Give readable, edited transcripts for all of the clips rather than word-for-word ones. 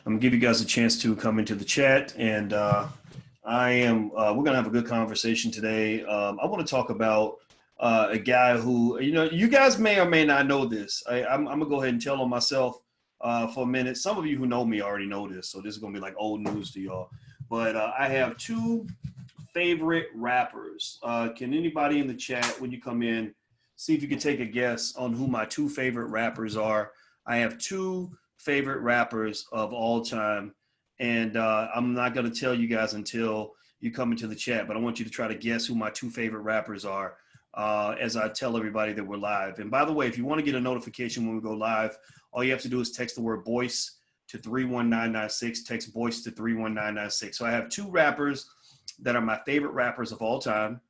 I'm gonna give you guys a chance to come into the chat, and we're gonna have a good conversation today. I want to talk about a guy who, you guys may or may not know this. I'm gonna go ahead and tell on myself for a minute. Some of you who know me already know this, so this is gonna be like old news to y'all. But I have two favorite rappers. Can anybody in the chat, when you come in, see if you can take a guess on who my two favorite rappers are? I have two favorite rappers of all time, and I'm not going to tell you guys until you come into the chat, but I want you to try to guess who my two favorite rappers are as I tell everybody that we're live. And by the way, if you want to get a notification when we go live, all you have to do is text the word Boyce to 31996, text Boyce to 31996. So I have two rappers that are my favorite rappers of all time.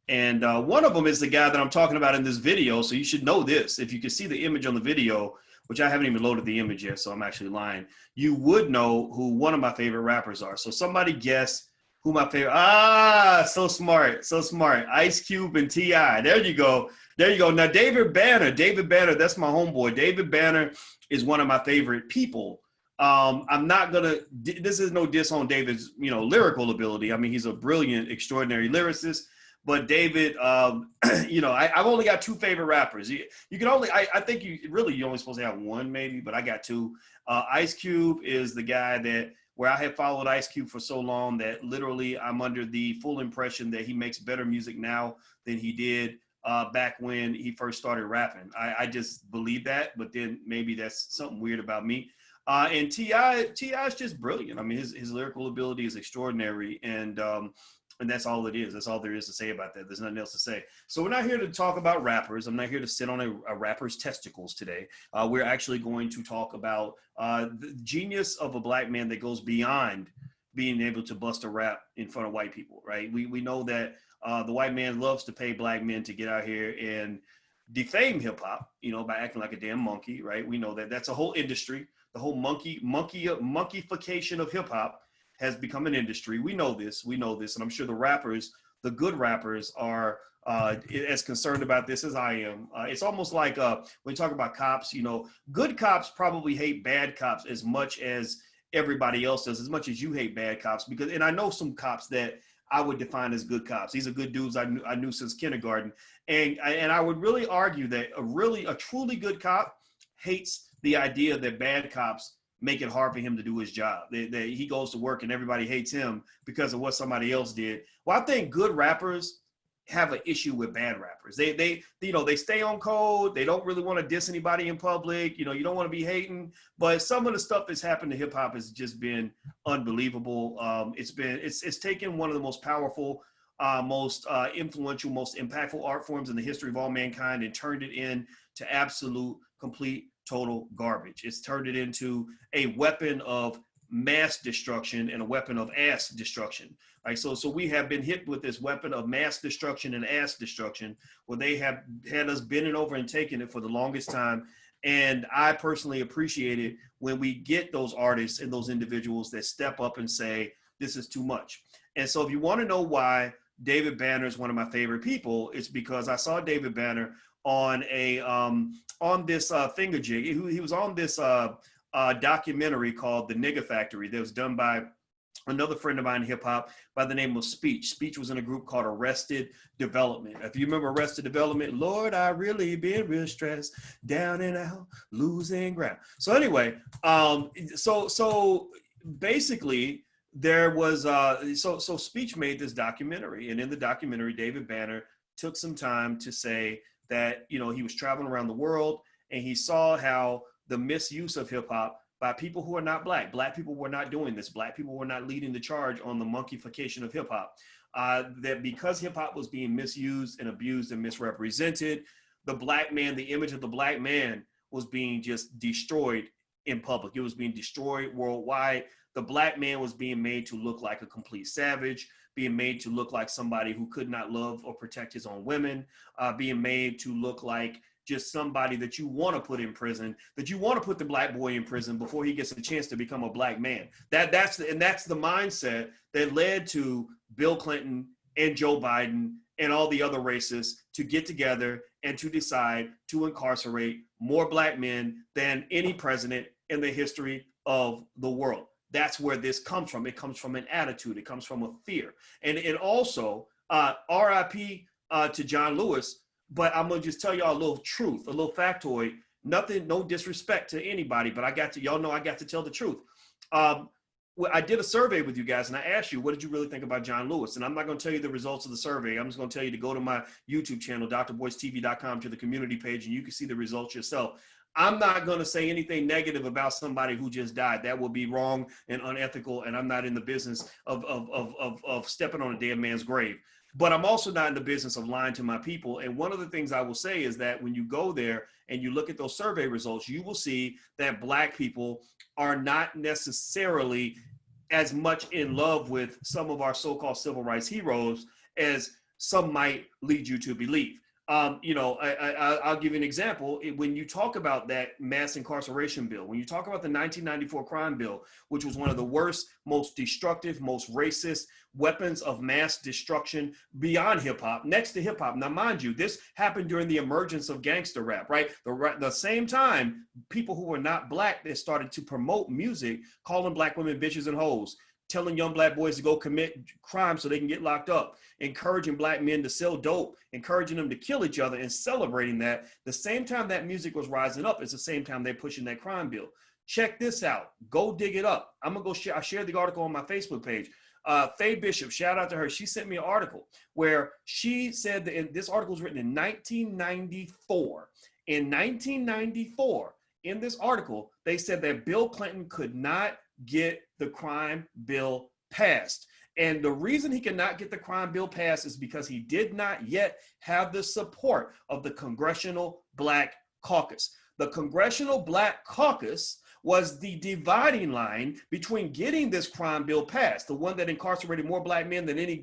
And one of them is the guy that I'm talking about in this video. So you should know this. If you can see the image on the video, which I haven't even loaded the image yet, so I'm actually lying, you would know who one of my favorite rappers are. So somebody guess who my favorite, so smart, so smart. Ice Cube and T.I. There you go. There you go. Now, David Banner, that's my homeboy. David Banner is one of my favorite people. I'm not gonna, this is no diss on David's, lyrical ability. I mean, he's a brilliant, extraordinary lyricist, but David, I've only got two favorite rappers. You can only, I think you're only supposed to have one maybe, but I got two. Ice Cube is the guy where I have followed Ice Cube for so long that literally I'm under the full impression that he makes better music now than he did back when he first started rapping. I just believe that, but then maybe that's something weird about me. And T.I. is just brilliant. I mean, his lyrical ability is extraordinary, and that's all it is. That's all there is to say about that. There's nothing else to say. So we're not here to talk about rappers. I'm not here to sit on a rapper's testicles today. We're actually going to talk about the genius of a black man that goes beyond being able to bust a rap in front of white people, right? We know that the white man loves to pay black men to get out here and defame hip hop, by acting like a damn monkey, right? We know that that's a whole industry. The whole monkeyfication of hip hop has become an industry. We know this, and I'm sure the good rappers are as concerned about this as I am. It's almost like when we talk about cops, good cops probably hate bad cops as much as everybody else does, as much as you hate bad cops, and I know some cops that I would define as good cops. These are good dudes I knew since kindergarten. And I would really argue that a truly good cop hates the idea that bad cops make it hard for him to do his job. He goes to work and everybody hates him because of what somebody else did. Well, I think good rappers have an issue with bad rappers. They stay on code. They don't really want to diss anybody in public. You don't want to be hating, but some of the stuff that's happened to hip hop has just been unbelievable. It's taken one of the most powerful, most influential, most impactful art forms in the history of all mankind and turned it into absolute, complete, total garbage. It's turned it into a weapon of mass destruction and a weapon of ass destruction. Right? So we have been hit with this weapon of mass destruction and ass destruction, where they have had us bending over and taking it for the longest time. And I personally appreciate it when we get those artists and those individuals that step up and say, this is too much. And so if you want to know why David Banner is one of my favorite people, it's because I saw David Banner on this thingamajig. He was on this documentary called The Nigga Factory that was done by another friend of mine in hip hop by the name of Speech. Speech was in a group called Arrested Development. If you remember Arrested Development, Lord, I really been real stressed, down and out, losing ground. So anyway, so basically there was so Speech made this documentary, and in the documentary, David Banner took some time to say that, he was traveling around the world and he saw how the misuse of hip hop by people who are not black people were not doing this. Black people were not leading the charge on the monkeyfication of hip hop. That because hip hop was being misused and abused and misrepresented, the black man, the image of the black man was being just destroyed in public. It was being destroyed worldwide. The black man was being made to look like a complete savage, being made to look like somebody who could not love or protect his own women, being made to look like just somebody that you want to put in prison, that you want to put the black boy in prison before he gets a chance to become a black man. That's the mindset that led to Bill Clinton and Joe Biden and all the other racists to get together and to decide to incarcerate more black men than any president in the history of the world. that's where this comes from. It comes from an attitude. It comes from a fear. And also, RIP to John Lewis, but I'm going to just tell y'all a little truth, a little factoid. Nothing, no disrespect to anybody, but y'all know I got to tell the truth. I did a survey with you guys and I asked you, what did you really think about John Lewis? And I'm not going to tell you the results of the survey. I'm just going to tell you to go to my YouTube channel, drboycetv.com, to the community page, and you can see the results yourself. I'm not going to say anything negative about somebody who just died. That would be wrong and unethical. And I'm not in the business of stepping on a dead man's grave. But I'm also not in the business of lying to my people. And one of the things I will say is that when you go there and you look at those survey results, you will see that Black people are not necessarily as much in love with some of our so-called civil rights heroes as some might lead you to believe. I'll give you an example. When you talk about that mass incarceration bill, when you talk about the 1994 crime bill, which was one of the worst, most destructive, most racist weapons of mass destruction beyond hip hop, next to hip hop. Now, mind you, this happened during the emergence of gangster rap, right? The same time, people who were not Black, they started to promote music, calling Black women bitches and hoes, telling young Black boys to go commit crime so they can get locked up, encouraging Black men to sell dope, encouraging them to kill each other, and celebrating that. The same time that music was rising up, it's the same time they're pushing that crime bill. Check this out. Go dig it up. I'm going to go share. I shared the article on my Facebook page. Faye Bishop, shout out to her. She sent me an article where she said that this article was written in 1994. In 1994, in this article, they said that Bill Clinton could not get the crime bill passed. And the reason he cannot get the crime bill passed is because he did not yet have the support of the Congressional Black Caucus. The Congressional Black Caucus was the dividing line between getting this crime bill passed, the one that incarcerated more Black men than any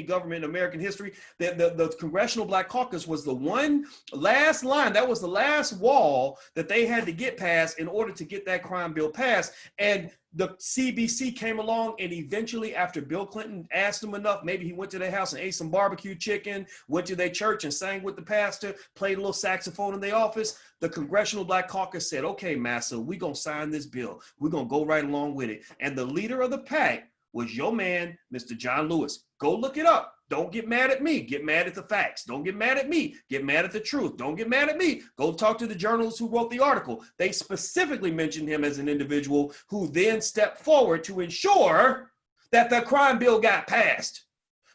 government in American history. The Congressional Black Caucus was the one last line, that was the last wall that they had to get past in order to get that crime bill passed. And the CBC came along, and eventually, after Bill Clinton asked him enough, maybe he went to their house and ate some barbecue chicken, went to their church and sang with the pastor, played a little saxophone in their office. The Congressional Black Caucus said, okay, massa, we're going to sign this bill. We're going to go right along with it. And the leader of the pack was your man, Mr. John Lewis. Go look it up. Don't get mad at me. Get mad at the facts. Don't get mad at me. Get mad at the truth. Don't get mad at me. Go talk to the journalists who wrote the article. They specifically mentioned him as an individual who then stepped forward to ensure that the crime bill got passed.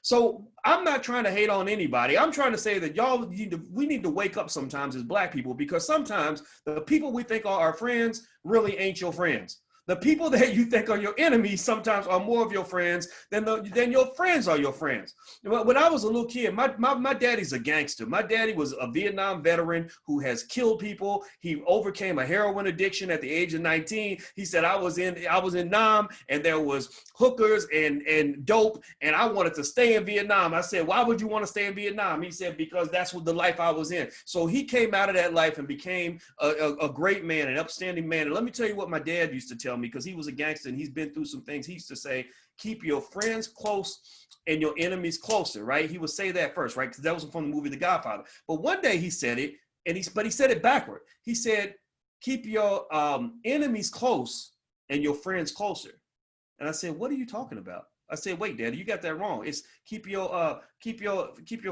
So I'm not trying to hate on anybody. I'm trying to say that we need to wake up sometimes as Black people, because sometimes the people we think are our friends really ain't your friends. The people that you think are your enemies sometimes are more of your friends than your friends are your friends. When I was a little kid, my daddy's a gangster. My daddy was a Vietnam veteran who has killed people. He overcame a heroin addiction at the age of 19. He said, I was in Nam, and there was hookers and dope, and I wanted to stay in Vietnam. I said, why would you want to stay in Vietnam? He said, because that's what the life I was in. So he came out of that life and became a great man, an upstanding man. And let me tell you what my dad used to tell me, because he was a gangster and he's been through some things. He used to say, keep your friends close and your enemies closer, right? He would say that first, right? Because that was from the movie The Godfather. But one day he said it, but he said it backward. He said, keep your enemies close and your friends closer. And I said, what are you talking about? I said, wait, Daddy, you got that wrong. It's keep your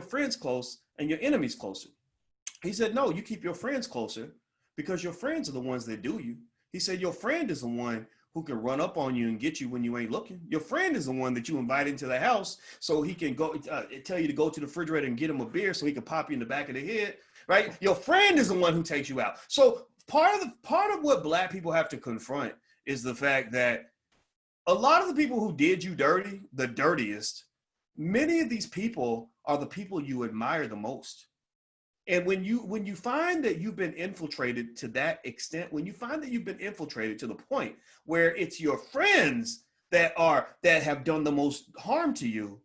friends close and your enemies closer. He said, no, you keep your friends closer because your friends are the ones that do you. He said, your friend is the one who can run up on you and get you when you ain't looking. Your friend is the one that you invite into the house so he can go tell you to go to the refrigerator and get him a beer so he can pop you in the back of the head, right? Your friend is the one who takes you out. So part of what Black people have to confront is the fact that a lot of the people who did you dirty, the dirtiest, many of these people are the people you admire the most. And when you find that you've been infiltrated to that extent, when you find that you've been infiltrated to the point where it's your friends that have done the most harm to you,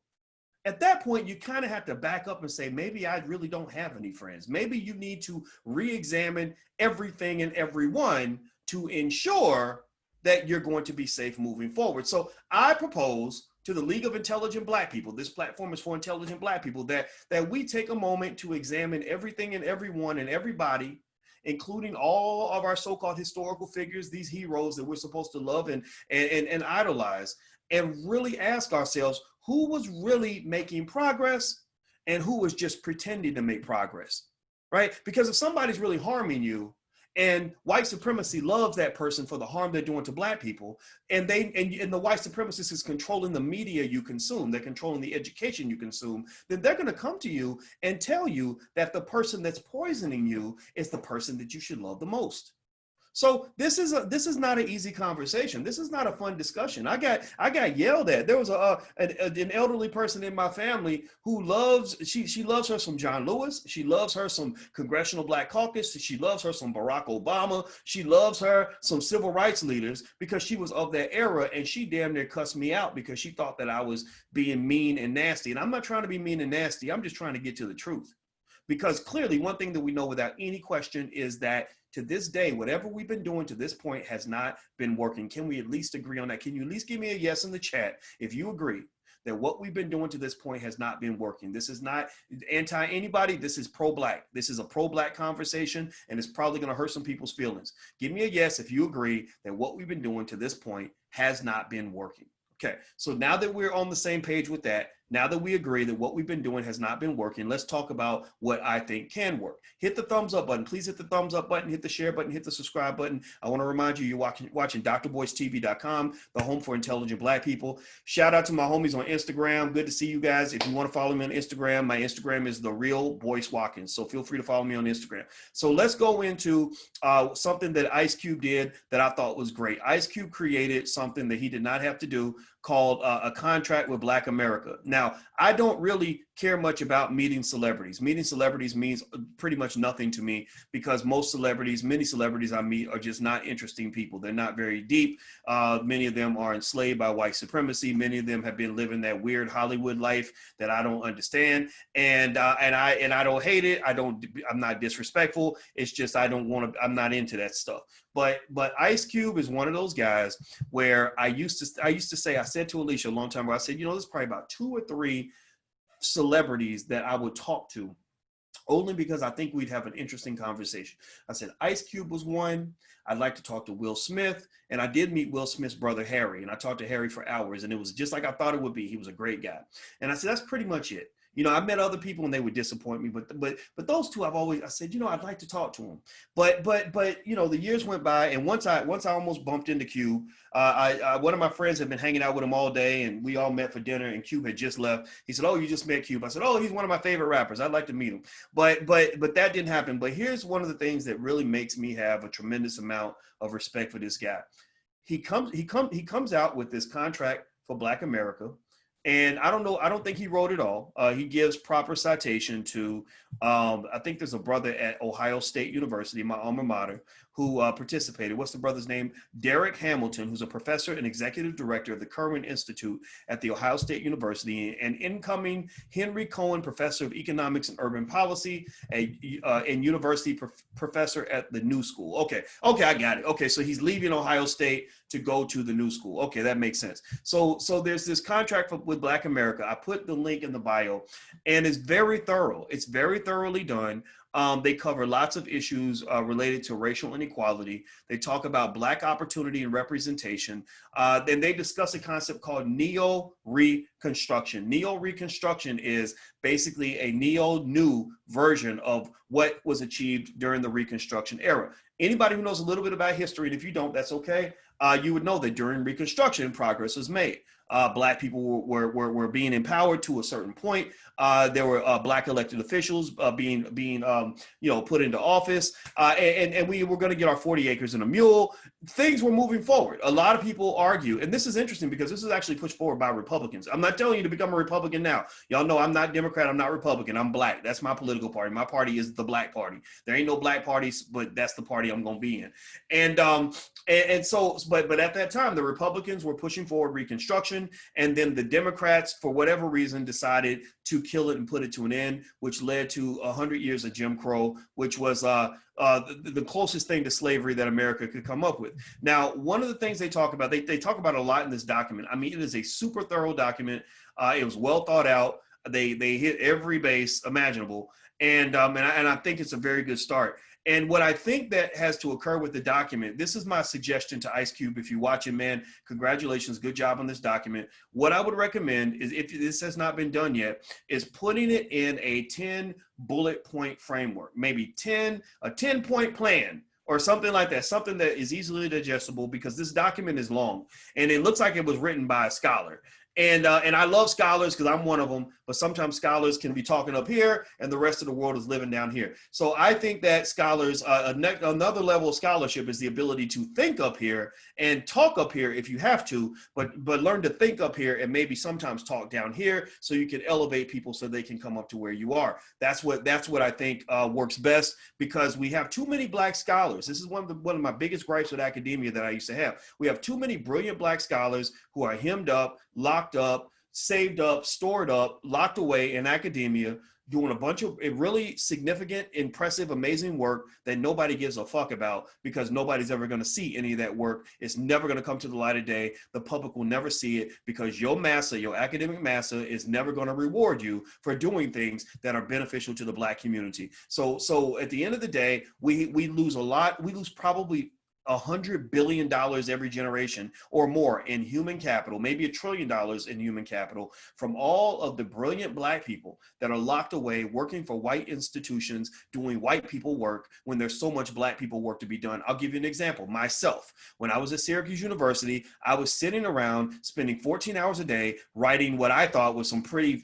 at that point, you kind of have to back up and say, maybe I really don't have any friends. Maybe you need to re-examine everything and everyone to ensure that you're going to be safe moving forward. So I propose to the League of Intelligent Black People, this platform is for intelligent Black people, that we take a moment to examine everything and everyone and everybody including all of our so-called historical figures, these heroes that we're supposed to love and idolize, and really ask ourselves who was really making progress and who was just pretending to make progress, right? Because if somebody's really harming you, and white supremacy loves that person for the harm they're doing to black people, and the white supremacist is controlling the media you consume, they're controlling the education you consume, then they're going to come to you and tell you that the person that's poisoning you is the person that you should love the most. So this is not an easy conversation. This is not a fun discussion. I got yelled at. There was an elderly person in my family who loves she loves her some John Lewis. She loves her some Congressional Black Caucus. She loves her some Barack Obama. She loves her some civil rights leaders because she was of that era, and she damn near cussed me out because she thought that I was being mean and nasty. And I'm not trying to be mean and nasty. I'm just trying to get to the truth. Because clearly one thing that we know without any question is that to this day, whatever we've been doing to this point has not been working. Can we at least agree on that? Can you at least give me a yes in the chat if you agree that what we've been doing to this point has not been working? This is not anti-anybody. This is pro-black. This is a pro-black conversation, and it's probably going to hurt some people's feelings. Give me a yes if you agree that what we've been doing to this point has not been working. Okay, so now that we're on the same page with that, now that we agree that what we've been doing has not been working, let's talk about what I think can work. Hit the thumbs up button. Please hit the thumbs up button, hit the share button, hit the subscribe button. I want to remind you, you're watching drboycetv.com, the home for intelligent black people. Shout out to my homies on Instagram. Good to see you guys. If you want to follow me on Instagram, my Instagram is The Real Boyce Watkins. So feel free to follow me on Instagram. So let's go into something that Ice Cube did that I thought was great. Ice Cube created something that he did not have to do called a contract with Black America. Now, I don't really care much about meeting celebrities. Meeting celebrities means pretty much nothing to me because most celebrities, many celebrities I meet are just not interesting people. They're not very deep. Many of them are enslaved by white supremacy. Many of them have been living that weird Hollywood life that I don't understand. And I don't hate it. I'm not disrespectful. It's just I'm not into that stuff. But Ice Cube is one of those guys where I used to say, I said to Alicia a long time ago, I said, there's probably about 2 or 3 celebrities that I would talk to only because I think we'd have an interesting conversation. I said, Ice Cube was one. I'd like to talk to Will Smith. And I did meet Will Smith's brother, Harry, and I talked to Harry for hours, and it was just like I thought it would be. He was a great guy. And I said, that's pretty much it. I met other people and they would disappoint me, but those 2 I said, I'd like to talk to them. But the years went by, and once I almost bumped into Cube. One of my friends had been hanging out with him all day, and we all met for dinner, and Cube had just left. He said, oh, you just met Cube. I said, oh, he's one of my favorite rappers. I'd like to meet him. But that didn't happen. But here's one of the things that really makes me have a tremendous amount of respect for this guy. He comes out with this contract for Black America. And I don't think he wrote it all. He gives proper citation to, I think there's a brother at Ohio State University, my alma mater, who participated. What's the brother's name? Derek Hamilton, who's a professor and executive director of the Kerwin Institute at the Ohio State University, and incoming Henry Cohen Professor of Economics and Urban Policy, and university professor at the New School. Okay, I got it. Okay, so he's leaving Ohio State to go to the New School. Okay, that makes sense. So there's this contract with Black America. I put the link in the bio, and it's very thorough. It's very thoroughly done. They cover lots of issues related to racial inequality. They talk about Black opportunity and representation. Then they discuss a concept called neo-reconstruction. Neo-reconstruction is basically a neo-new version of what was achieved during the Reconstruction era. Anybody who knows a little bit about history, and if you don't, that's okay, you would know that during Reconstruction, progress was made. Black people were being empowered to a certain point. There were Black elected officials being put into office, and we were going to get our 40 acres and a mule. Things were moving forward. A lot of people argue, and this is interesting because this is actually pushed forward by Republicans. I'm not telling you to become a Republican now. Y'all know I'm not Democrat. I'm not Republican. I'm Black. That's my political party. My party is the Black Party. There ain't no Black parties, but that's the party I'm going to be in. And so, but at that time, the Republicans were pushing forward Reconstruction, and then the Democrats, for whatever reason, decided to kill it and put it to an end, which led to 100 years of Jim Crow, which was the closest thing to slavery that America could come up with. Now, one of the things they talk about, they talk about a lot in this document. I mean, it is a super thorough document. It was well thought out. They hit every base imaginable, and I think it's a very good start. And what I think that has to occur with the document, this is my suggestion to Ice Cube. If you're watching, man, congratulations, good job on this document. What I would recommend is, if this has not been done yet, is putting it in a 10 bullet point framework, maybe a 10-point plan, or something like that, something that is easily digestible, because this document is long and it looks like it was written by a scholar. And I love scholars because I'm one of them, but sometimes scholars can be talking up here and the rest of the world is living down here. So I think that scholars, another level of scholarship is the ability to think up here and talk up here if you have to, but learn to think up here and maybe sometimes talk down here so you can elevate people so they can come up to where you are. That's what I think works best, because we have too many Black scholars. This is one of my biggest gripes with academia that I used to have. We have too many brilliant Black scholars who are hemmed up, locked up, saved up, stored up, locked away in academia, doing a bunch of really significant, impressive, amazing work that nobody gives a fuck about, because nobody's ever going to see any of that work. It's never going to come to the light of day. The public will never see it, because your massa, your academic massa, is never going to reward you for doing things that are beneficial to the Black community. So at the end of the day, we lose a lot. We lose probably $100 billion every generation or more in human capital, maybe $1 trillion in human capital, from all of the brilliant Black people that are locked away working for white institutions, doing white people work, when there's so much Black people work to be done. I'll give you an example. Myself, when I was at Syracuse University, I was sitting around spending 14 hours a day writing what I thought was some pretty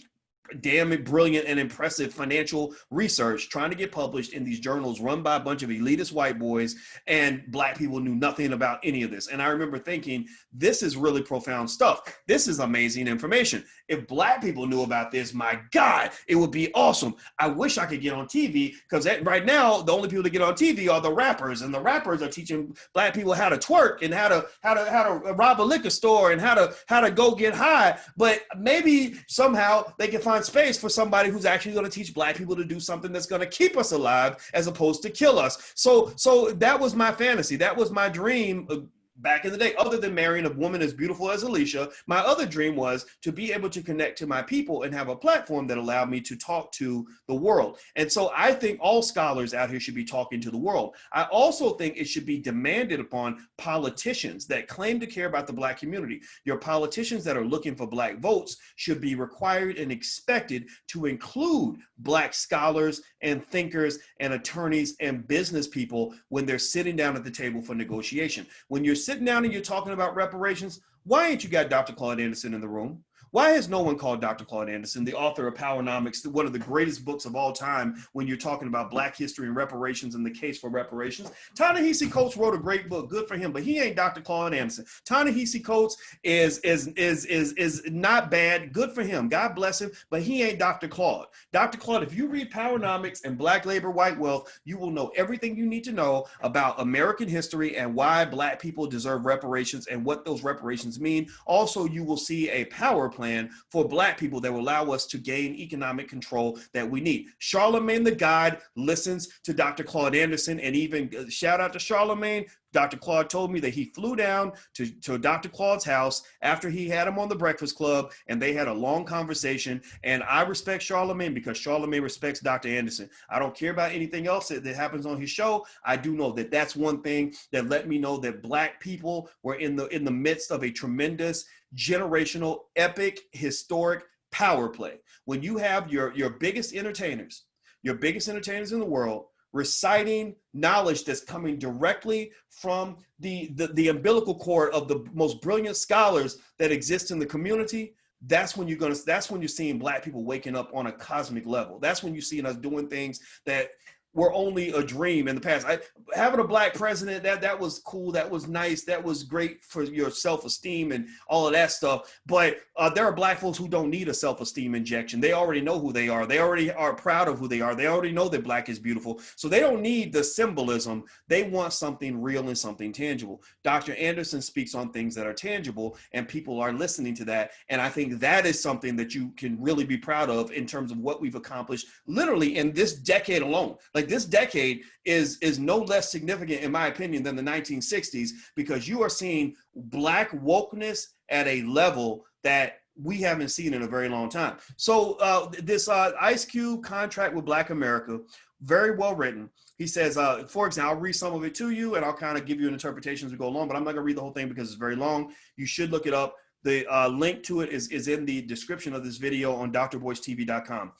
damn brilliant and impressive financial research, trying to get published in these journals run by a bunch of elitist white boys, and Black people knew nothing about any of this. And I remember thinking, this is really profound stuff. This is amazing information. If Black people knew about this, my God, it would be awesome. I wish I could get on TV, because right now the only people that get on TV are the rappers, and the rappers are teaching Black people how to twerk and how to rob a liquor store and how to go get high. But maybe somehow they can find space for somebody who's actually going to teach Black people to do something that's going to keep us alive as opposed to kill us. So that was my fantasy. That was my dream back in the day. Other than marrying a woman as beautiful as Alicia, my other dream was to be able to connect to my people and have a platform that allowed me to talk to the world. And so I think all scholars out here should be talking to the world. I also think it should be demanded upon politicians that claim to care about the Black community. Your politicians that are looking for Black votes should be required and expected to include Black scholars and thinkers and attorneys and business people when they're sitting down at the table for negotiation. When you're sitting down and you're talking about reparations, why ain't you got Dr. Claude Anderson in the room? Why has no one called Dr. Claude Anderson, the author of Powernomics, one of the greatest books of all time when you're talking about Black history and reparations and the case for reparations? Ta-Nehisi Coates wrote a great book, good for him, but he ain't Dr. Claude Anderson. Ta-Nehisi Coates is not bad, good for him, God bless him, but he ain't Dr. Claude. Dr. Claude, if you read Powernomics and Black Labor, White Wealth, you will know everything you need to know about American history and why Black people deserve reparations and what those reparations mean. Also, you will see a power plan for Black people that will allow us to gain economic control that we need. Charlemagne the God listens to Dr. Claude Anderson, and even shout out to Charlemagne. Dr. Claude told me that he flew down to Dr. Claude's house after he had him on the Breakfast Club, and they had a long conversation. And I respect Charlemagne because Charlemagne respects Dr. Anderson. I don't care about anything else that happens on his show. I do know that that's one thing that let me know that Black people were in the midst of a tremendous generational, epic, historic power play. When you have your biggest entertainers in the world reciting knowledge that's coming directly from the umbilical cord of the most brilliant scholars that exist in the community, that's when you're seeing Black people waking up on a cosmic level. That's when you're seeing us doing things that were only a dream in the past. Having a Black president, that was cool, that was nice, that was great for your self-esteem and all of that stuff. But there are Black folks who don't need a self-esteem injection. They already know who they are. They already are proud of who they are. They already know that Black is beautiful. So they don't need the symbolism. They want something real and something tangible. Dr. Anderson speaks on things that are tangible, and people are listening to that. And I think that is something that you can really be proud of in terms of what we've accomplished literally in this decade alone. Like, this decade is no less significant, in my opinion, than the 1960s, because you are seeing Black wokeness at a level that we haven't seen in a very long time. So this Ice Cube contract with Black America, very well written. He says, for example, I'll read some of it to you and I'll kind of give you an interpretation as we go along, but I'm not gonna read the whole thing because it's very long. You should look it up. The link to it is in the description of this video on drboycetv.com.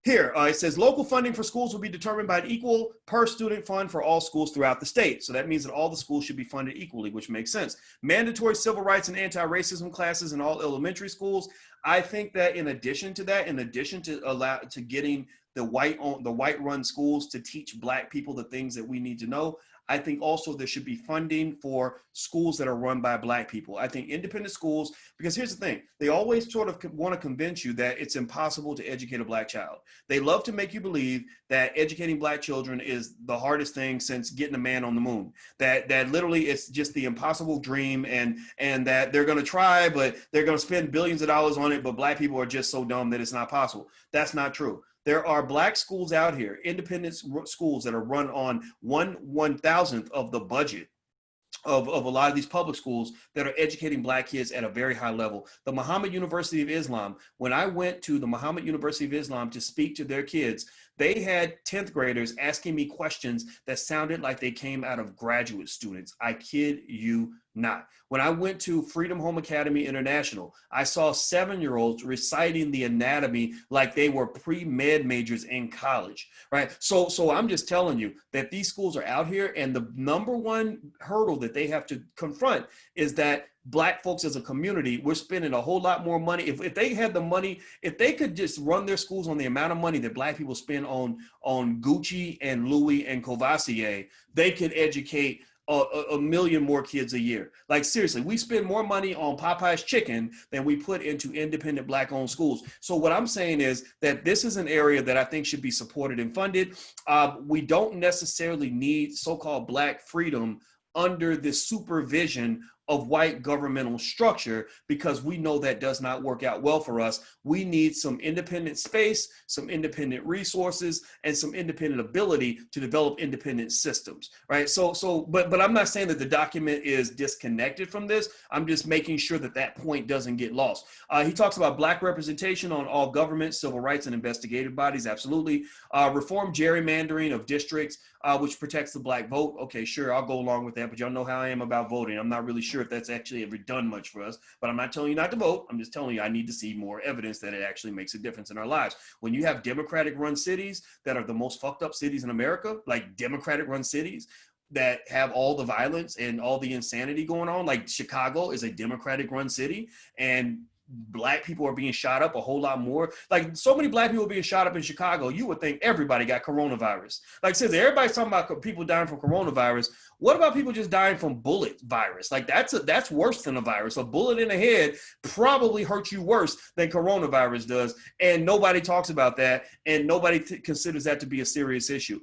Here, it says local funding for schools will be determined by an equal per student fund for all schools throughout the state. So that means that all the schools should be funded equally, which makes sense. Mandatory civil rights and anti-racism classes in all elementary schools. I think that in addition to that, in addition to getting the white run schools to teach Black people the things that we need to know, I think also there should be funding for schools that are run by Black people. I think independent schools, because here's the thing, they always sort of want to convince you that it's impossible to educate a Black child. They love to make you believe that educating Black children is the hardest thing since getting a man on the moon. That literally it's just the impossible dream, and that they're going to try, but they're going to spend billions of dollars on it, but Black people are just so dumb that it's not possible. That's not true. There are Black schools out here, independent schools that are run on 1/1000th of the budget of a lot of these public schools that are educating Black kids at a very high level. The Muhammad University of Islam, when I went to the Muhammad University of Islam to speak to their kids, they had 10th graders asking me questions that sounded like they came out of graduate students. I kid you not. When I went to Freedom Home Academy International, I saw 7-year-olds reciting the anatomy like they were pre-med majors in college, right? So I'm just telling you that these schools are out here, and the number one hurdle that they have to confront is that Black folks as a community, we're spending a whole lot more money. If they had the money, if they could just run their schools on the amount of money that Black people spend on Gucci and Louis and Courvoisier, they could educate a million more kids a year. Like seriously, we spend more money on Popeye's chicken than we put into independent Black owned schools. So what I'm saying is that this is an area that I think should be supported and funded. We don't necessarily need so-called Black freedom under the supervision of white governmental structure, because we know that does not work out well for us. We need some independent space, some independent resources, and some independent ability to develop independent systems, right? But I'm not saying that the document is disconnected from this. I'm just making sure that that point doesn't get lost. He talks about Black representation on all government, civil rights, and investigative bodies. Absolutely. Reform gerrymandering of districts, which protects the Black vote. Okay, sure, I'll go along with that, but y'all know how I am about voting. I'm not really sure if that's actually ever done much for us, but I'm not telling you not to vote. I'm just telling you I need to see more evidence that it actually makes a difference in our lives. When you have Democratic run cities that are the most fucked up cities in America, like Democratic run cities that have all the violence and all the insanity going on, like Chicago is a Democratic run city, and Black people are being shot up a whole lot more. Like so many Black people being shot up in Chicago, you would think everybody got coronavirus. Like since everybody's talking about people dying from coronavirus, what about people just dying from bullet virus? Like that's worse than a virus. A bullet in the head probably hurts you worse than coronavirus does, and nobody talks about that, and nobody considers that to be a serious issue.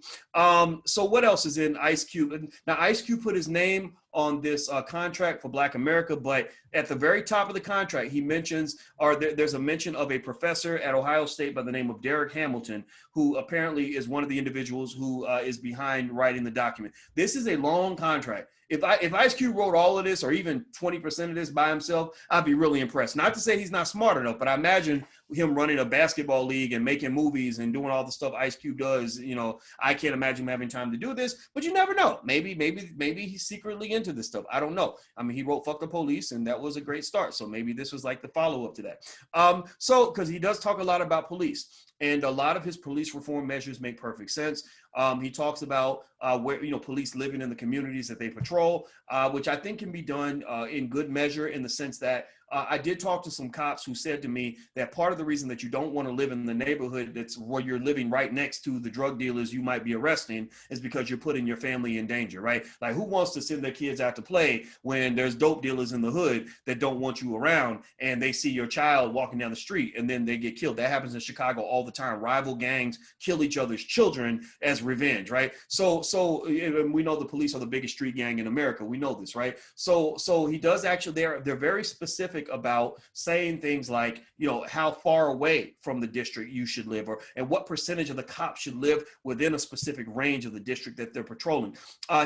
So what else is in Ice Cube? Now Ice Cube put his name on this contract for Black America, but at the very top of the contract, he mentions, or there's a mention of a professor at Ohio State by the name of Derek Hamilton, who apparently is one of the individuals who is behind writing the document. This is a long contract. If Ice Cube wrote all of this, or even 20% of this by himself, I'd be really impressed. Not to say he's not smart enough, but I imagine him running a basketball league and making movies and doing all the stuff Ice Cube does. You know, I can't imagine him having time to do this, but you never know. Maybe he's secretly into this stuff. I don't know. I mean, he wrote "Fuck the Police," and that was a great start. So maybe this was like the follow-up to that. So because he does talk a lot about police, and a lot of his police reform measures make perfect sense. He talks about where, police living in the communities that they patrol, which I think can be done in good measure, in the sense that I did talk to some cops who said to me that part of the reason that you don't want to live in the neighborhood that's where you're living right next to the drug dealers you might be arresting is because you're putting your family in danger, right? Like, who wants to send their kids out to play when there's dope dealers in the hood that don't want you around, and they see your child walking down the street and then they get killed? That happens in Chicago all the time. Rival gangs kill each other's children as revenge, right? So we know the police are the biggest street gang in America. We know this, right? So he does actually, they're very specific about saying things like, how far away from the district you should live, and what percentage of the cops should live within a specific range of the district that they're patrolling.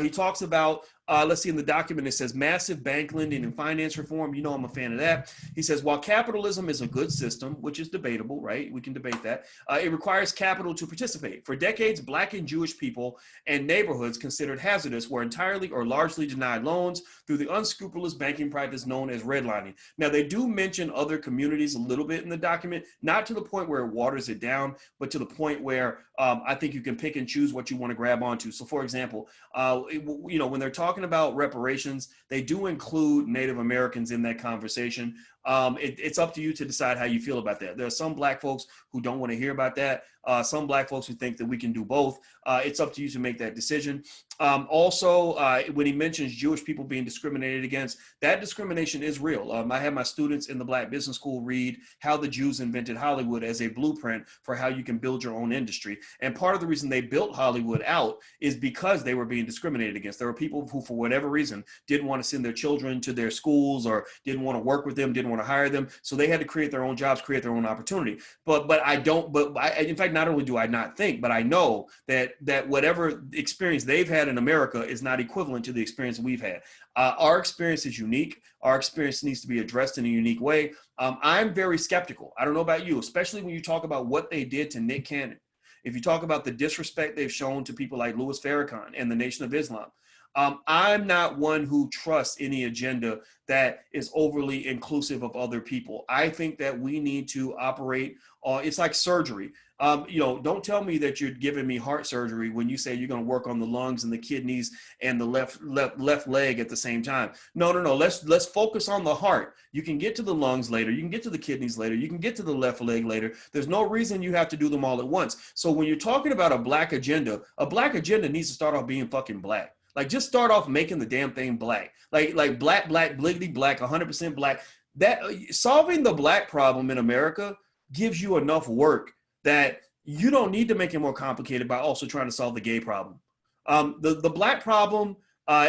He talks about Let's see, in the document, it says massive bank lending and finance reform. You know, I'm a fan of that. He says, while capitalism is a good system, which is debatable, right? We can debate that. It requires capital to participate. For decades, Black and Jewish people and neighborhoods considered hazardous were entirely or largely denied loans through the unscrupulous banking practice known as redlining. Now, they do mention other communities a little bit in the document, not to the point where it waters it down, but to the point where I think you can pick and choose what you want to grab onto. So, for example, you know, when they're talking about reparations, they do include Native Americans in that conversation. It's up to you to decide how you feel about that. There are some Black folks who don't want to hear about that. Some Black folks who think that we can do both. It's up to you to make that decision. Also, when he mentions Jewish people being discriminated against, that discrimination is real. I had my students in the Black Business School read How the Jews Invented Hollywood as a blueprint for how you can build your own industry. And part of the reason they built Hollywood out is because they were being discriminated against. There were people who, for whatever reason, didn't want to send their children to their schools or didn't want to work with them, didn't want to hire them. So they had to create their own jobs, create their own opportunity. But in fact, not only do I not think, but I know that whatever experience they've had in America is not equivalent to the experience we've had. Our experience is unique. Our experience needs to be addressed in a unique way. I'm very skeptical. I don't know about you, especially when you talk about what they did to Nick Cannon. If you talk about the disrespect they've shown to people like Louis Farrakhan and the Nation of Islam, I'm not one who trusts any agenda that is overly inclusive of other people. I think that we need to operate it's like surgery. You know, don't tell me that you're giving me heart surgery when you say you're going to work on the lungs and the kidneys and the left leg at the same time. No. Let's focus on the heart. You can get to the lungs later. You can get to the kidneys later. You can get to the left leg later. There's no reason you have to do them all at once. So when you're talking about a Black agenda needs to start off being fucking Black. Like, just start off making the damn thing Black. Like black, bliggity black, 100% Black. That solving the Black problem in America gives you enough work that you don't need to make it more complicated by also trying to solve the gay problem. The Black problem,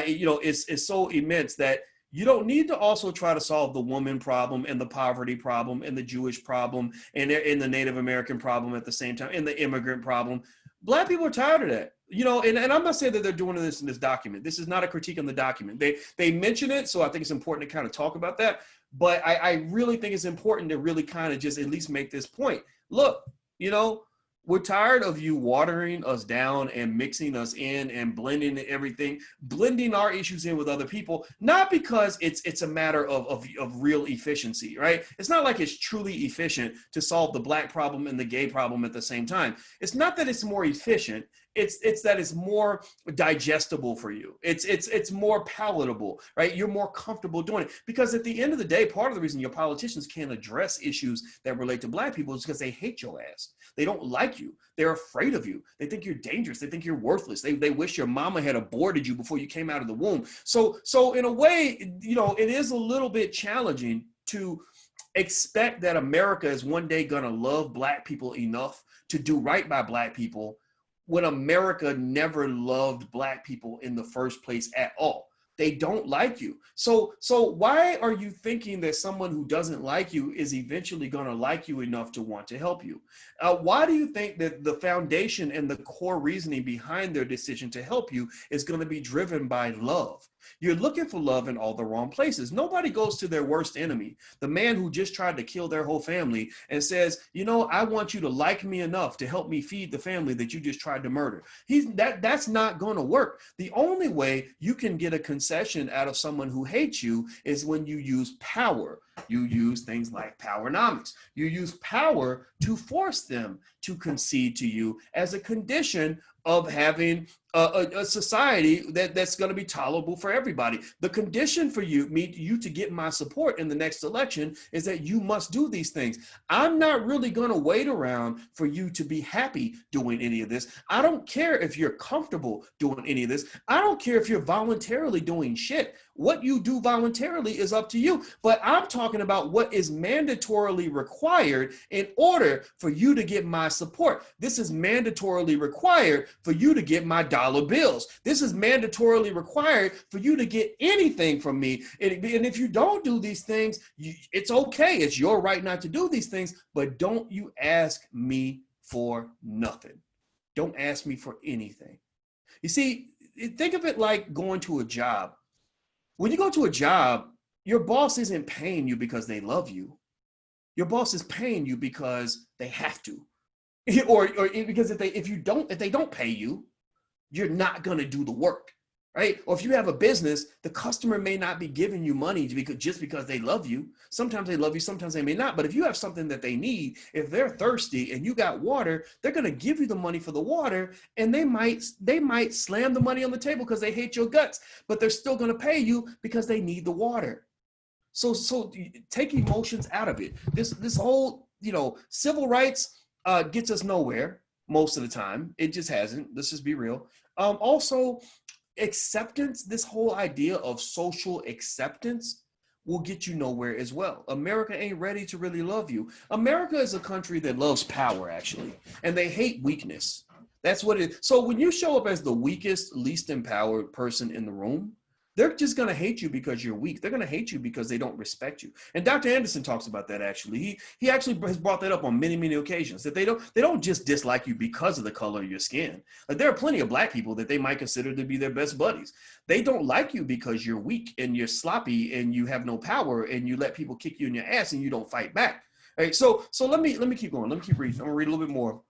you know, is so immense that you don't need to also try to solve the woman problem and the poverty problem and the Jewish problem and the Native American problem at the same time and the immigrant problem. Black people are tired of that. You know, and I'm not saying that they're doing this in this document. This is not a critique on the document. They mention it, so I think it's important to kind of talk about that. But I really think it's important to really kind of just at least make this point. Look, you know, we're tired of you watering us down and mixing us in and blending everything, blending our issues in with other people, not because it's a matter of real efficiency, right? It's not like it's truly efficient to solve the Black problem and the gay problem at the same time. It's not that it's more efficient. It's that it's more digestible for you. It's more palatable, right? You're more comfortable doing it. Because at the end of the day, part of the reason your politicians can't address issues that relate to Black people is because they hate your ass. They don't like you. They're afraid of you. They think you're dangerous. They think you're worthless. They wish your mama had aborted you before you came out of the womb. So in a way, you know, it is a little bit challenging to expect that America is one day going to love Black people enough to do right by Black people when America never loved Black people in the first place at all. They don't like you. So why are you thinking that someone who doesn't like you is eventually going to like you enough to want to help you? Why do you think that the foundation and the core reasoning behind their decision to help you is going to be driven by love? You're looking for love in all the wrong places. Nobody goes to their worst enemy, the man who just tried to kill their whole family, and says, you know, I want you to like me enough to help me feed the family that you just tried to murder. That's not going to work. The only way you can get a concession out of someone who hates you is when you use power. You use things like powernomics. You use power to force them to concede to you as a condition of having a society that's going to be tolerable for everybody. The condition for you to get my support in the next election is that you must do these things. I'm not really going to wait around for you to be happy doing any of this. I don't care if you're comfortable doing any of this. I don't care if you're voluntarily doing shit. What you do voluntarily is up to you. But I'm talking about what is mandatorily required in order for you to get my support. This is mandatorily required for you to get my dollar bills. This is mandatorily required for you to get anything from me. And if you don't do these things, it's okay. It's your right not to do these things, but don't you ask me for nothing. Don't ask me for anything. You see, think of it like going to a job. When you go to a job, your boss isn't paying you because they love you. Your boss is paying you because they have to, or because if they don't pay you, you're not going to do the work, right? Or if you have a business, the customer may not be giving you money just because they love you. Sometimes they love you, sometimes they may not. But if you have something that they need, if they're thirsty and you got water, they're going to give you the money for the water, and they might slam the money on the table because they hate your guts, but they're still going to pay you because they need the water. So take emotions out of it. This whole, civil rights gets us nowhere most of the time. It just hasn't. Let's just be real. Also, acceptance, this whole idea of social acceptance will get you nowhere as well. America ain't ready to really love you. America is a country that loves power, actually, and they hate weakness. That's what it is. So when you show up as the weakest, least empowered person in the room, they're just going to hate you because you're weak. They're going to hate you because they don't respect you. And Dr. Anderson talks about that, actually. He actually has brought that up on many, many occasions, that they don't just dislike you because of the color of your skin. Like, there are plenty of Black people that they might consider to be their best buddies. They don't like you because you're weak and you're sloppy and you have no power and you let people kick you in your ass and you don't fight back. All right, so let me keep going. Let me keep reading. I'm going to read a little bit more.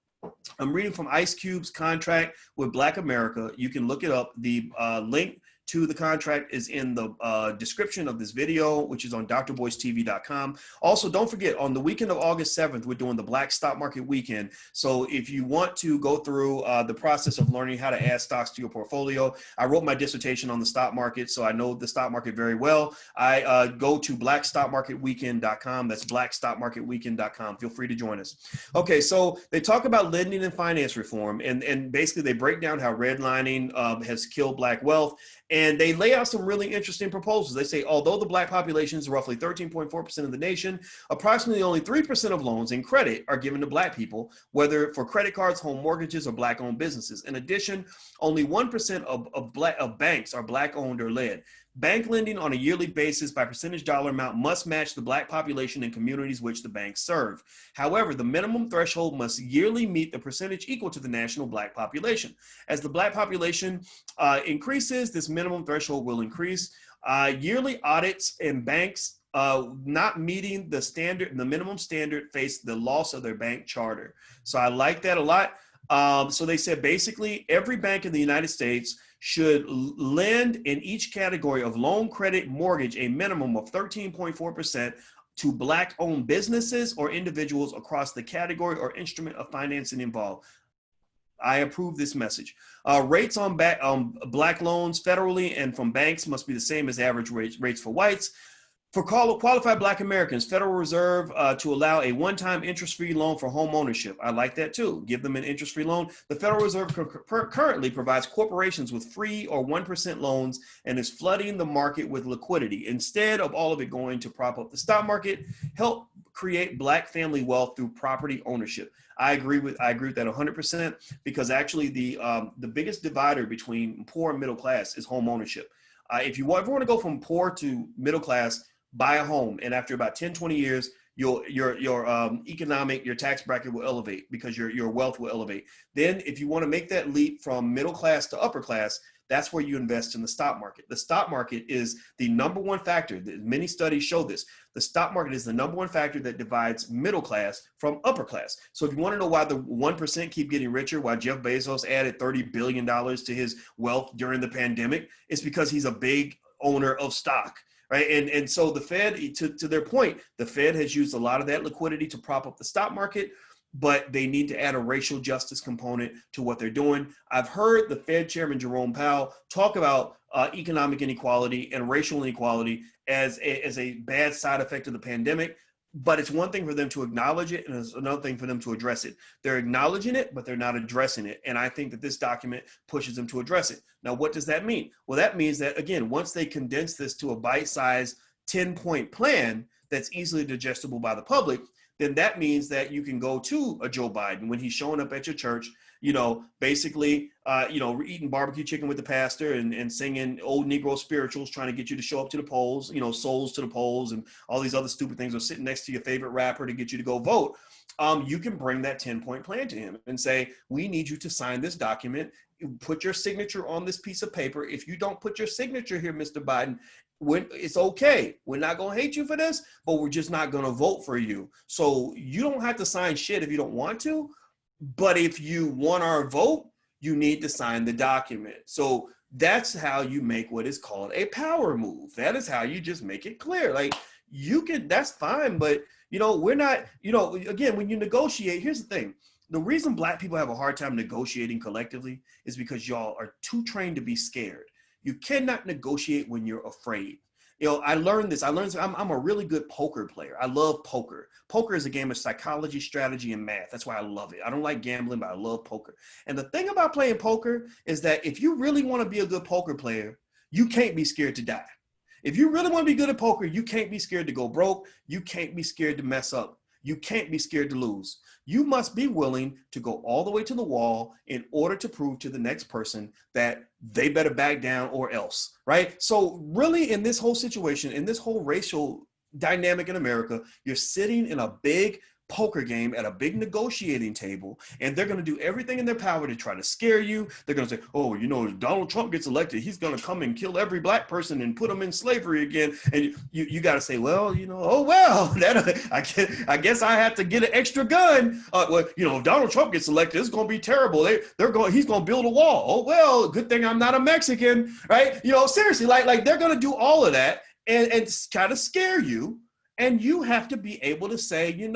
I'm reading from Ice Cube's contract with Black America. You can look it up. The link to the contract is in the description of this video, which is on drboycetv.com. Also, don't forget, on the weekend of August 7th, we're doing the Black Stock Market Weekend. So if you want to go through the process of learning how to add stocks to your portfolio, I wrote my dissertation on the stock market, so I know the stock market very well. I go to blackstockmarketweekend.com. That's blackstockmarketweekend.com. Feel free to join us. Okay, so they talk about lending and finance reform, and basically they break down how redlining has killed Black wealth. And they lay out some really interesting proposals. They say, although the Black population is roughly 13.4% of the nation, approximately only 3% of loans and credit are given to Black people, whether for credit cards, home mortgages, or Black-owned businesses. In addition, only 1% of banks are Black-owned or led. Bank lending on a yearly basis by percentage dollar amount must match the Black population in communities which the banks serve. However, the minimum threshold must yearly meet the percentage equal to the national Black population. As the Black population increases, this minimum threshold will increase. Yearly audits and banks not meeting the minimum standard face the loss of their bank charter. So I like that a lot. So they said basically every bank in the United States should lend in each category of loan, credit, mortgage a minimum of 13.4% to Black-owned businesses or individuals across the category or instrument of financing involved. I approve this message. Rates on Black loans federally and from banks must be the same as average rates for whites. For qualified Black Americans, Federal Reserve to allow a one-time interest-free loan for home ownership. I like that too. Give them an interest-free loan. The Federal Reserve currently provides corporations with free or 1% loans and is flooding the market with liquidity. Instead of all of it going to prop up the stock market, help create Black family wealth through property ownership. I agree with that 100%, because actually the biggest divider between poor and middle class is home ownership. If you ever want to go from poor to middle class, buy a home, and after about 10, 20 years, your tax bracket will elevate because your wealth will elevate. Then if you want to make that leap from middle class to upper class, that's where you invest in the stock market. The stock market is the number one factor. Many studies show this. The stock market is the number one factor that divides middle class from upper class. So if you want to know why the 1% keep getting richer, why Jeff Bezos added $30 billion to his wealth during the pandemic, it's because he's a big owner of stock. Right. And so the Fed, to their point, the Fed has used a lot of that liquidity to prop up the stock market, but they need to add a racial justice component to what they're doing. I've heard the Fed chairman, Jerome Powell, talk about economic inequality and racial inequality as a bad side effect of the pandemic. But it's one thing for them to acknowledge it, and it's another thing for them to address it. They're acknowledging it, but they're not addressing it. And I think that this document pushes them to address it. Now, what does that mean? Well, that means that, again, once they condense this to a bite-sized 10-point plan that's easily digestible by the public, then that means that you can go to a Joe Biden when he's showing up at your church, basically, eating barbecue chicken with the pastor and singing old Negro spirituals, trying to get you to show up to the polls, souls to the polls and all these other stupid things, or sitting next to your favorite rapper to get you to go vote. You can bring that 10-point plan to him and say, we need you to sign this document, put your signature on this piece of paper. If you don't put your signature here, Mr. Biden, it's okay. We're not going to hate you for this, but we're just not going to vote for you. So you don't have to sign shit if you don't want to. But if you want our vote, you need to sign the document. So that's how you make what is called a power move. That is how you just make it clear. Like, that's fine, but we're not, again, when you negotiate, here's the thing. The reason Black people have a hard time negotiating collectively is because y'all are too trained to be scared. You cannot negotiate when you're afraid. I learned this. I'm a really good poker player. I love poker. Poker is a game of psychology, strategy, and math. That's why I love it. I don't like gambling, but I love poker. And the thing about playing poker is that if you really want to be a good poker player, you can't be scared to die. If you really want to be good at poker, you can't be scared to go broke. You can't be scared to mess up. You can't be scared to lose. You must be willing to go all the way to the wall in order to prove to the next person that they better back down or else, right? So really in this whole situation, in this whole racial dynamic in America, you're sitting in a big poker game at a big negotiating table, and they're going to do everything in their power to try to scare you. They're going to say, oh, if Donald Trump gets elected, he's going to come and kill every Black person and put them in slavery again. And you got to say, well, I guess I have to get an extra gun. If Donald Trump gets elected, it's going to be terrible. He's going to build a wall. Oh, well, good thing I'm not a Mexican, right? Seriously, like they're going to do all of that and kind of scare you. And you have to be able to say,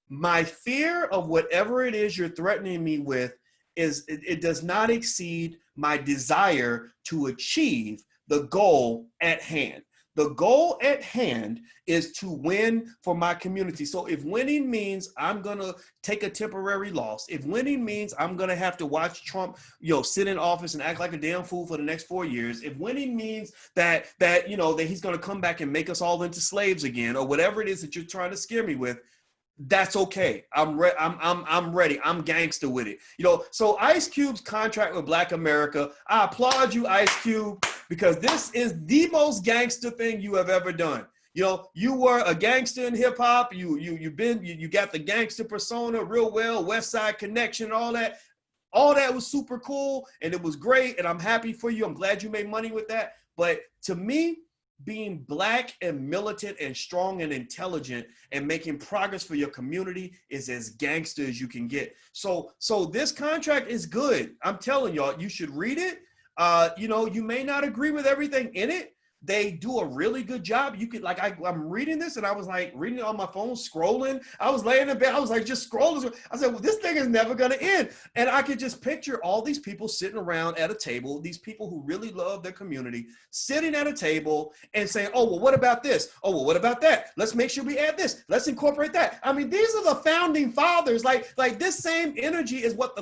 my fear of whatever it is you're threatening me with it does not exceed my desire to achieve the goal at hand. The goal at hand is to win for my community. So if winning means I'm going to take a temporary loss, if winning means I'm going to have to watch Trump, sit in office and act like a damn fool for the next 4 years, if winning means that he's going to come back and make us all into slaves again, or whatever it is that you're trying to scare me with, that's okay. I'm ready. I'm gangster with it. So Ice Cube's contract with Black America, I applaud you, Ice Cube, because this is the most gangster thing you have ever done. You were a gangster in hip hop. You got the gangster persona real well, West Side Connection, all that. All that was super cool and it was great. And I'm happy for you. I'm glad you made money with that. But to me, being Black and militant and strong and intelligent and making progress for your community is as gangster as you can get. So this contract is good. I'm telling y'all, you should read it. You may not agree with everything in it. They do a really good job. You could I'm reading this and I was like reading it on my phone, scrolling. I was laying in bed. I was like just scrolling. I said, well, this thing is never going to end. And I could just picture all these people sitting around at a table, these people who really love their community, sitting at a table and saying, oh, well, what about this? Oh, well, what about that? Let's make sure we add this. Let's incorporate that. I mean, these are the founding fathers. Like this same energy is what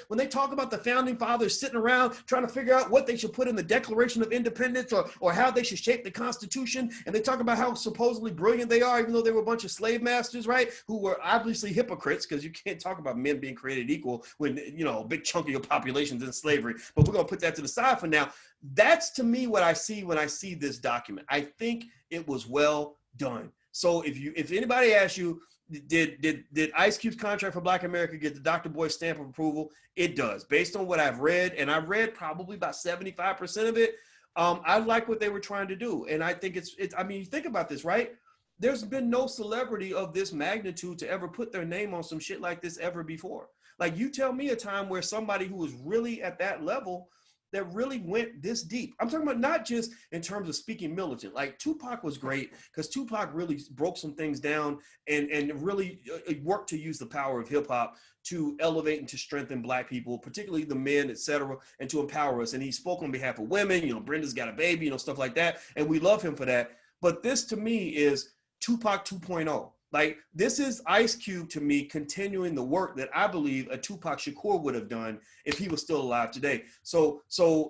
when they talk about the founding fathers sitting around trying to figure out what they should put in the Declaration of Independence or how they should shape the Constitution, and they talk about how supposedly brilliant they are, even though they were a bunch of slave masters, right? Who were obviously hypocrites, because you can't talk about men being created equal when a big chunk of your population's in slavery. But we're gonna put that to the side for now. That's to me what I see when I see this document. I think it was well done. So if anybody asks you, did Ice Cube's contract for Black America get the Dr. Boyce stamp of approval? It does, based on what I've read, and I've read probably about 75% of it. I like what they were trying to do. And I think I mean, you think about this, right? There's been no celebrity of this magnitude to ever put their name on some shit like this ever before. Like, you tell me a time where somebody who was really at that level that really went this deep. I'm talking about not just in terms of speaking militant. Like, Tupac was great because Tupac really broke some things down and really worked to use the power of hip hop to elevate and to strengthen Black people, particularly the men, et cetera, and to empower us. And he spoke on behalf of women, Brenda's got a baby, stuff like that. And we love him for that. But this to me is Tupac 2.0. Like, this is Ice Cube to me continuing the work that I believe a Tupac Shakur would have done if he was still alive today. So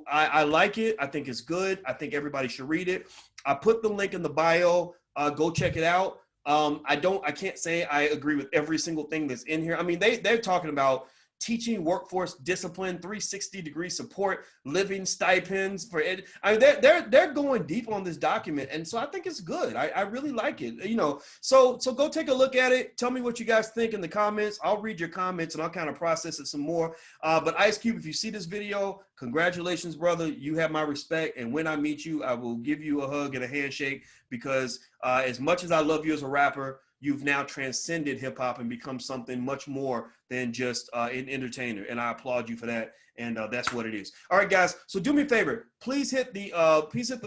I like it. I think it's good. I think everybody should read it. I put the link in the bio. Go check it out. I can't say I agree with every single thing that's in here. I mean, they're talking about teaching workforce discipline, 360-degree support, living stipends for it. I mean, they're going deep on this document, and so I think it's good. I really like it. You know, so go take a look at it. Tell me what you guys think in the comments. I'll read your comments and I'll kind of process it some more. But Ice Cube, if you see this video, congratulations, brother. You have my respect, and when I meet you, I will give you a hug and a handshake because as much as I love you as a rapper, you've now transcended hip hop and become something much more than just an entertainer. And I applaud you for that. And that's what it is. All right, guys. So do me a favor. Please hit the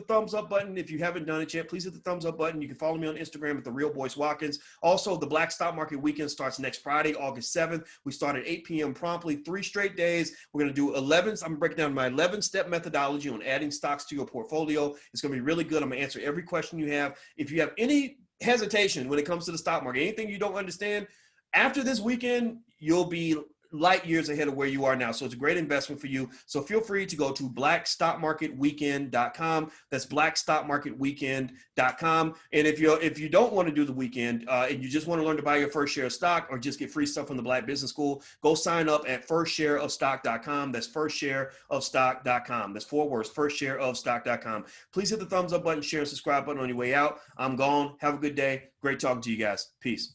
thumbs up button. If you haven't done it yet, please hit the thumbs up button. You can follow me on Instagram at The Real Boyce Watkins. Also, the Black Stock Market Weekend starts next Friday, August 7th. We start at 8 p.m. promptly, 3 straight days. We're going to do 11. I'm going to break down my 11-step methodology on adding stocks to your portfolio. It's going to be really good. I'm going to answer every question you have. If you have any hesitation when it comes to the stock market, anything you don't understand, after this weekend, you'll be light years ahead of where you are now. So it's a great investment for you. So feel free to go to blackstockmarketweekend.com. That's blackstockmarketweekend.com. And if you don't want to do the weekend and you just want to learn to buy your first share of stock or just get free stuff from the Black Business School, go sign up at firstshareofstock.com. That's firstshareofstock.com. That's 4 words, firstshareofstock.com. Please hit the thumbs up button, share, and subscribe button on your way out. I'm gone. Have a good day. Great talking to you guys. Peace.